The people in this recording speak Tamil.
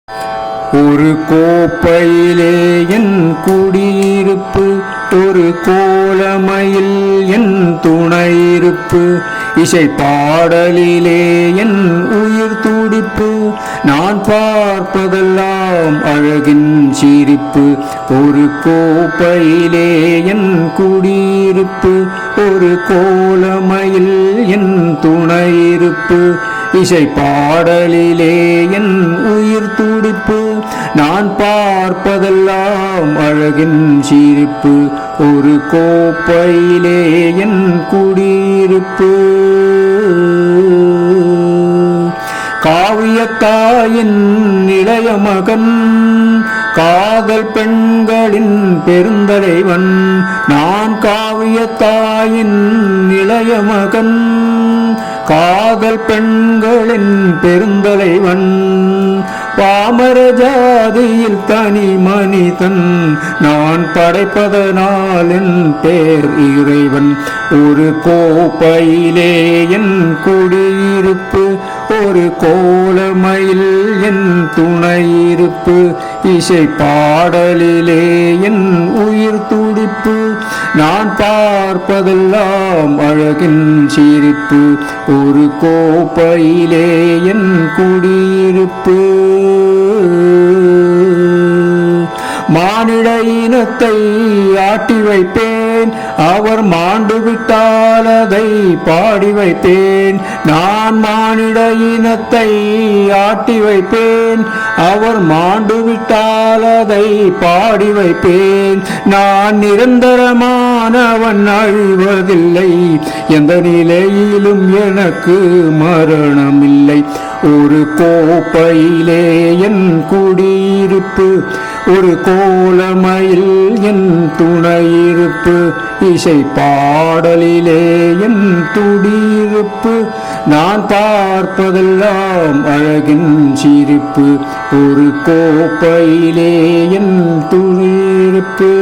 ஒரு கோப்பையிலே என் குடியிருப்பு, ஒரு கோலமையில் என் துணையிருப்பு, இசை பாடலிலே என் உயிர் துடிப்பு, நான் பார்ப்பதெல்லாம் அழகின் சிரிப்பு. ஒரு கோப்பையிலே என் குடியிருப்பு, ஒரு கோலமையில் என் துணையிருப்பு, இசை பாடலிலே என் உயிர் துடிப்பு, நான் பார்ப்பதெல்லாம் அழகின் சிரிப்பு. ஒரு கோப்பையிலே என் குடியிருப்பு. காவியத்தாயின் இளைய மகன், காதல் பெண்களின் பெருந்தலைவன், நான் காவியத்தாயின் இளைய மகன், காதல் பெண்களின் பெருந்தலைவன், பாமர ஜாதியில் தனி மனிதன், நான் படைப்பதனால் என் பேர் இறைவன். ஒரு கோப்பையிலே என் குடியிருப்பு, ஒரு கோலமையில் என் துணையிருப்பு, இசை பாடலிலே என் உயிர் துடிப்பு, நான் பார்ப்பதெல்லாம் அழகின் சிரிப்பு. ஒரு கோப்பையிலே என் குடியிருப்பு. மானிட இனத்தை ஆட்டி வைப்பேன், அவர் மாண்டு விட்டால் அதை பாடி வைப்பேன். நான் மானிட இனத்தை ஆட்டி வைப்பேன், அவர் மாண்டு விட்டால் அதை பாடி வைப்பேன். நான் நிரந்தரமானவன், அழிவதில்லை, எந்த நிலையிலும் எனக்கு மரணமில்லை. ஒரு கோப்பையிலே என் குடியிருப்பு, ஒரு கோலமையில் என் துணையிருப்பு, இசை பாடலிலே என் துடியிருப்பு, நான் பார்ப்பதெல்லாம் அழகின் சிரிப்பு. ஒரு கோப்பையிலே என் துணியிருப்பு.